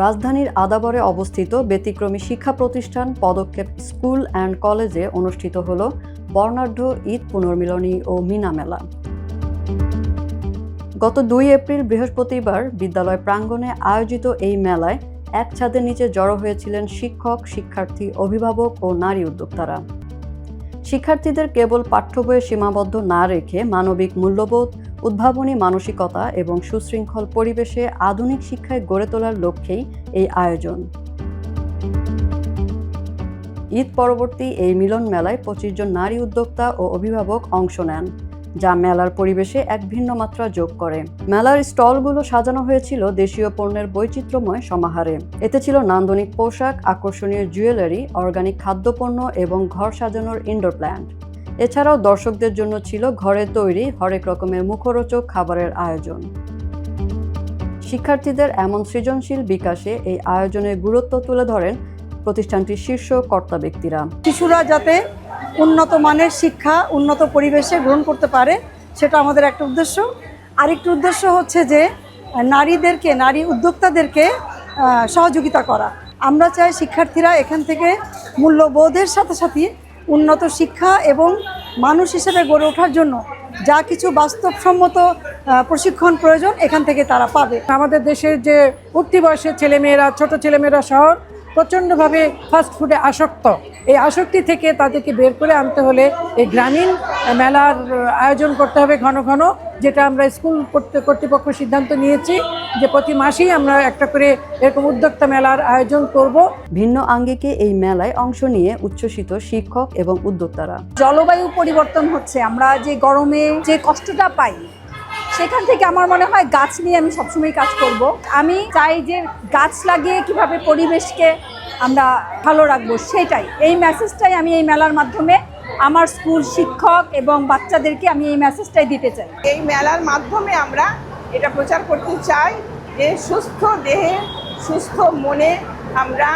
রাজধানীর আদাবরে অবস্থিত ব্যতিক্রমী শিক্ষা প্রতিষ্ঠান পদক্ষেপ স্কুল অ্যান্ড কলেজে অনুষ্ঠিত হল বর্ণাঢ্য ঈদ পুনর্মিলনী ও মিনা মেলা। গত ২ এপ্রিল বৃহস্পতিবার বিদ্যালয় প্রাঙ্গণে আয়োজিত এই মেলায় এক ছাদের নিচে জড়ো হয়েছিলেন শিক্ষক, শিক্ষার্থী, অভিভাবক ও নারী উদ্যোক্তারা। শিক্ষার্থীদের কেবল পাঠ্য বইয়ে সীমাবদ্ধ না রেখে মানবিক মূল্যবোধ, উদ্ভাবনী মানসিকতা এবং সুশৃঙ্খল পরিবেশে আধুনিক শিক্ষায় গড়ে তোলার লক্ষ্যেই এই আয়োজন। ঈদ পরবর্তী এই মিলন মেলায় ২৫ জন নারী উদ্যোক্তা ও অভিভাবক অংশ নেন, যা মেলার পরিবেশে এক ভিন্ন মাত্রা যোগ করে। মেলার স্টলগুলো সাজানো হয়েছিল দেশীয় পণ্যের বৈচিত্র্যময় সমাহারে। এতে ছিল নান্দনিক পোশাক, আকর্ষণীয় জুয়েলারি, অর্গানিক খাদ্যপণ্য এবং ঘর সাজানোর ইনডোর প্ল্যান্ট। এছাড়াও দর্শকদের জন্য ছিল ঘরে তৈরি হরেক রকমের মুখরোচক খাবারের আয়োজন। শিক্ষার্থীদের এমন সৃজনশীল বিকাশে এই আয়োজনের গুরুত্ব তুলে ধরেন প্রতিষ্ঠানটির শীর্ষ কর্তা ব্যক্তিরা। শিশুরা যাতে উন্নত মানের শিক্ষা উন্নত পরিবেশে গ্রহণ করতে পারে, সেটা আমাদের একটা উদ্দেশ্য। আরেকটি উদ্দেশ্য হচ্ছে যে নারী উদ্যোক্তাদেরকে সহযোগিতা করা। আমরা চাই শিক্ষার্থীরা এখান থেকে মূল্যবোধের সাথে সাথে উন্নত শিক্ষা এবং মানুষ হিসেবে গড়ে ওঠার জন্য যা কিছু বাস্তবসম্মত প্রশিক্ষণ প্রয়োজন এখান থেকে তারা পাবে। আমাদের দেশের যে উঠতি বয়সের ছেলেমেয়েরা, ছোট ছেলেমেয়েরা সহ প্রচণ্ডভাবে ফাস্ট ফুডে আসক্ত, এই আসক্তি থেকে তাদেরকে বের করে আনতে হলে এই গ্রামীণ মেলার আয়োজন করতে হবে ঘন ঘন, যেটা আমরা স্কুল কর্তৃপক্ষ সিদ্ধান্ত নিয়েছি যে প্রতি মাসেই আমরা একটা করে এরকম উদ্যোক্তা মেলার আয়োজন করব। ভিন্ন আঙ্গিকে এই মেলায় অংশ নিয়ে উচ্ছ্বসিত শিক্ষক এবং উদ্যোক্তারা। জলবায়ু পরিবর্তন হচ্ছে, আমরা যে গরমে যে কষ্টটা পাই, সেখান থেকে আমার মনে হয় গাছ নিয়ে আমি সবসময় কাজ করব। আমি চাই যে গাছ লাগিয়ে কিভাবে পরিবেশকে আমরা ভালো রাখবো, সেটাই এই মেসেজটাই আমি এই মেলার মাধ্যমে আমার স্কুল শিক্ষক এবং বাচ্চাদেরকে আমি এই মেসেজটাই দিতে চাই। এই মেলার মাধ্যমে আমরা এটা প্রচার করতে চাই যে সুস্থ দেহে সুস্থ মনে আমরা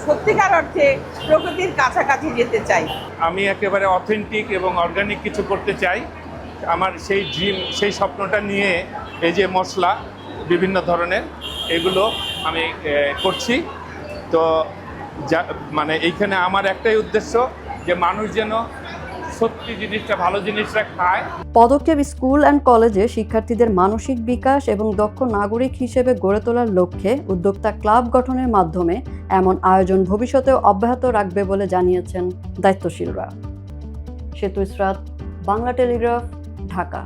সত্যিকার অর্থে প্রকৃতির কাছাকাছি যেতে চাই। আমি একেবারে অথেন্টিক এবং অর্গানিক কিছু করতে চাই। আমার সেই ড্রিম, সেই স্বপ্নটা নিয়ে এই যে মশলা বিভিন্ন ধরনের এগুলো আমি করছি। তো মানে এইখানে আমার একটাই উদ্দেশ্য যে মানুষ যেন সত্যি জিনিসটা, ভালো জিনিসটা খায়। পদক্ষেপ স্কুল অ্যান্ড কলেজে শিক্ষার্থীদের মানসিক বিকাশ এবং দক্ষ নাগরিক হিসেবে গড়ে তোলার লক্ষ্যে উদ্যোক্তা ক্লাব গঠনের মাধ্যমে এমন আয়োজন ভবিষ্যতেও অব্যাহত রাখবে বলে জানিয়েছেন দায়িত্বশীলরা। সেতু ইসরাত, বাংলা টেলিগ্রাফ, ঢাকা।